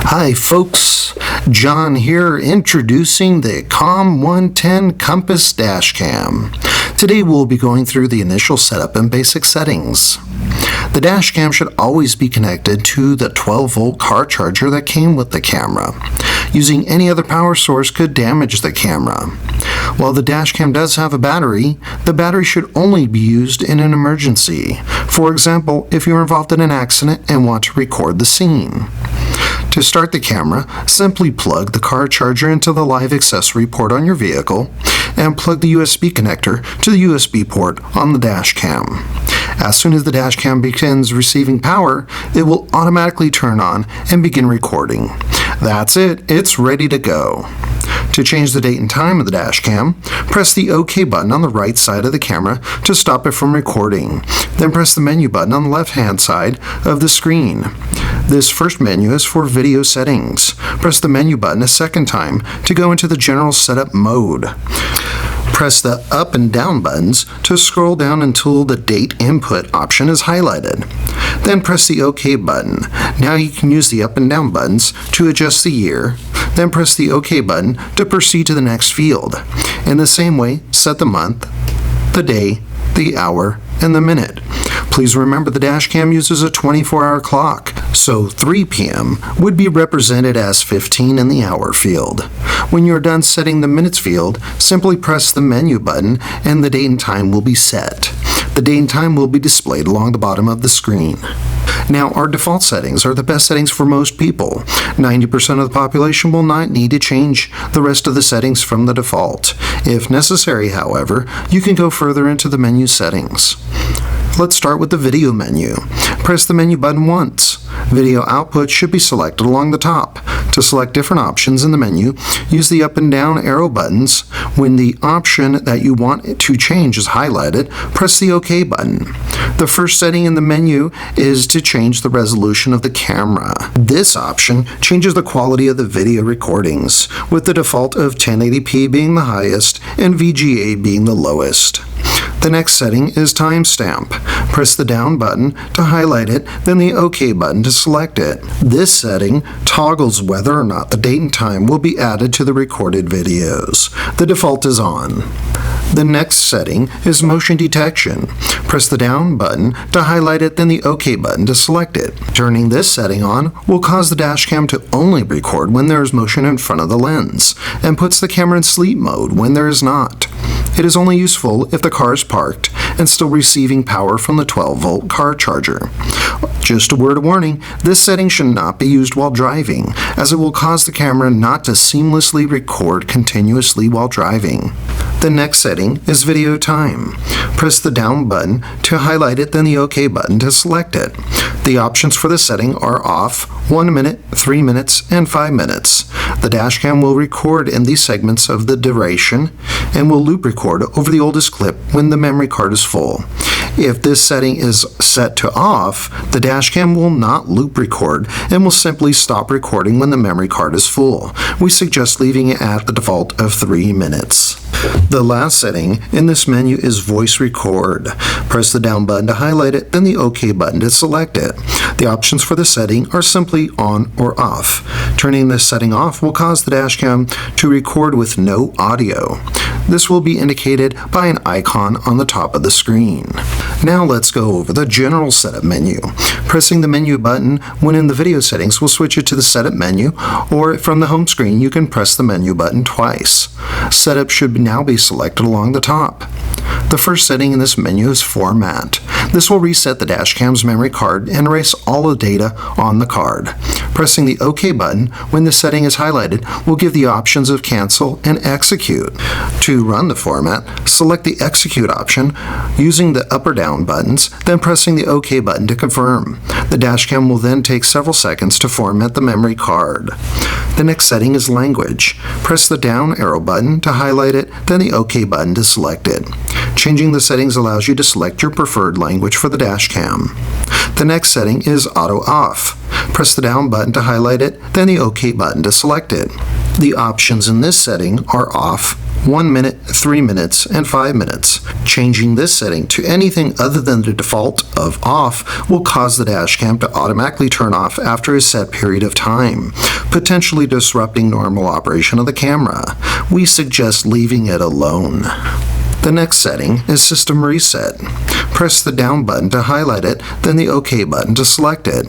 Hi folks, John here introducing the Com110 Compass DashCam. Today we'll be going through the initial setup and basic settings. The DashCam should always be connected to the 12-volt car charger that came with the camera. Using any other power source could damage the camera. While the DashCam does have a battery, the battery should only be used in an emergency. For example, if you're involved in an accident and want to record the scene. To start the camera, simply plug the car charger into the live accessory port on your vehicle and plug the USB connector to the USB port on the DashCam. As soon as the DashCam begins receiving power, it will automatically turn on and begin recording. That's it, it's ready to go. To change the date and time of the DashCam, press the OK button on the right side of the camera to stop it from recording. Then press the menu button on the left-hand side of the screen. This first menu is for video settings. Press the menu button a second time to go into the general setup mode. Press the up and down buttons to scroll down until the date input option is highlighted. Then press the OK button. Now you can use the up and down buttons to adjust the year. Then press the OK button to proceed to the next field. In the same way, set the month, the day, the hour, and the minute. Please remember the DashCam uses a 24-hour clock, so 3 p.m. would be represented as 15 in the hour field. When you're done setting the minutes field, simply press the menu button and the date and time will be set. The date and time will be displayed along the bottom of the screen. Now, our default settings are the best settings for most people. 90% of the population will not need to change the rest of the settings from the default. If necessary, however, you can go further into the menu settings. Let's start with the video menu. Press the menu button once. Video output should be selected along the top. To select different options in the menu, use the up and down arrow buttons. When the option that you want to change is highlighted, press the OK button. The first setting in the menu is to change the resolution of the camera. This option changes the quality of the video recordings, with the default of 1080p being the highest and VGA being the lowest. The next setting is timestamp. Press the down button to highlight it, then the OK button to select it. This setting toggles whether or not the date and time will be added to the recorded videos. The default is on. The next setting is motion detection. Press the down button to highlight it, then the OK button to select it. Turning this setting on will cause the DashCam to only record when there is motion in front of the lens, and puts the camera in sleep mode when there is not. It is only useful if the car is parked and still receiving power from the 12-volt car charger. Just a word of warning, this setting should not be used while driving, as it will cause the camera not to seamlessly record continuously while driving. The next setting is video time. Press the down button to highlight it, then the OK button to select it. The options for this setting are off, 1 minute, 3 minutes, and 5 minutes. The DashCam will record in these segments of the duration and will loop record over the oldest clip when the memory card is full. If this setting is set to off, the DashCam will not loop record and will simply stop recording when the memory card is full. We suggest leaving it at the default of 3 minutes. The last setting in this menu is voice record. Press the down button to highlight it, then the OK button to select it. The options for this setting are simply on or off. Turning this setting off will cause the DashCam to record with no audio. This will be indicated by an icon on the top of the screen. Now let's go over the general setup menu. Pressing the menu button when in the video settings will switch it to the setup menu, or from the home screen you can press the menu button twice. Setup should now be selected along the top. The first setting in this menu is format. This will reset the DashCam's memory card and erase all the data on the card. Pressing the OK button when the setting is highlighted will give the options of cancel and execute. To run the format, select the execute option using the up or down buttons, then pressing the OK button to confirm. The DashCam will then take several seconds to format the memory card. The next setting is language. Press the down arrow button to highlight it, then the OK button to select it. Changing the settings allows you to select your preferred language for the DashCam. The next setting is auto off. Press the down button to highlight it, then the OK button to select it. The options in this setting are off, 1 minute, 3 minutes, and 5 minutes. Changing this setting to anything other than the default of off will cause the dashcam to automatically turn off after a set period of time, potentially disrupting normal operation of the camera. We suggest leaving it alone. The next setting is System Reset. Press the down button to highlight it, then the OK button to select it.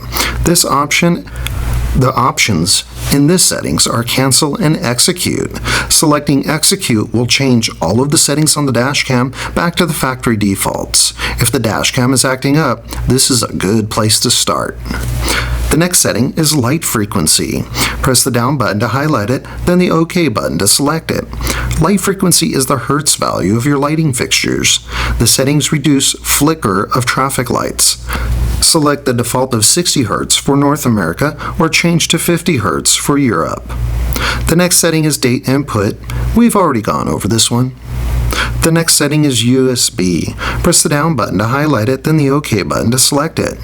The options in this settings are Cancel and Execute. Selecting Execute will change all of the settings on the dashcam back to the factory defaults. If the dashcam is acting up, this is a good place to start. The next setting is Light Frequency. Press the down button to highlight it, then the OK button to select it. Light frequency is the hertz value of your lighting fixtures. The settings reduce flicker of traffic lights. Select the default of 60 Hz for North America or change to 50 Hz for Europe. The next setting is Date Input. We've already gone over this one. The next setting is USB. Press the down button to highlight it, then the OK button to select it.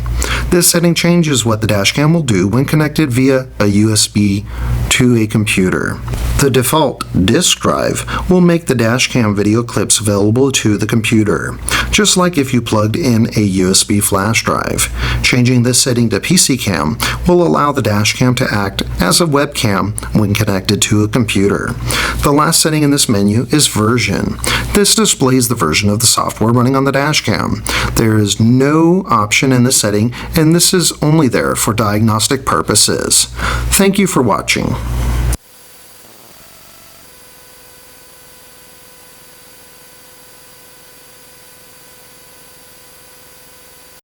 This setting changes what the dashcam will do when connected via a USB to a computer. The default disk drive will make the dashcam video clips available to the computer, just like if you plugged in a USB flash drive. Changing this setting to PC Cam will allow the dashcam to act as a webcam when connected to a computer. The last setting in this menu is Version. This displays the version of the software running on the dashcam. There is no option in this setting, and this is only there for diagnostic purposes. Thank you for watching.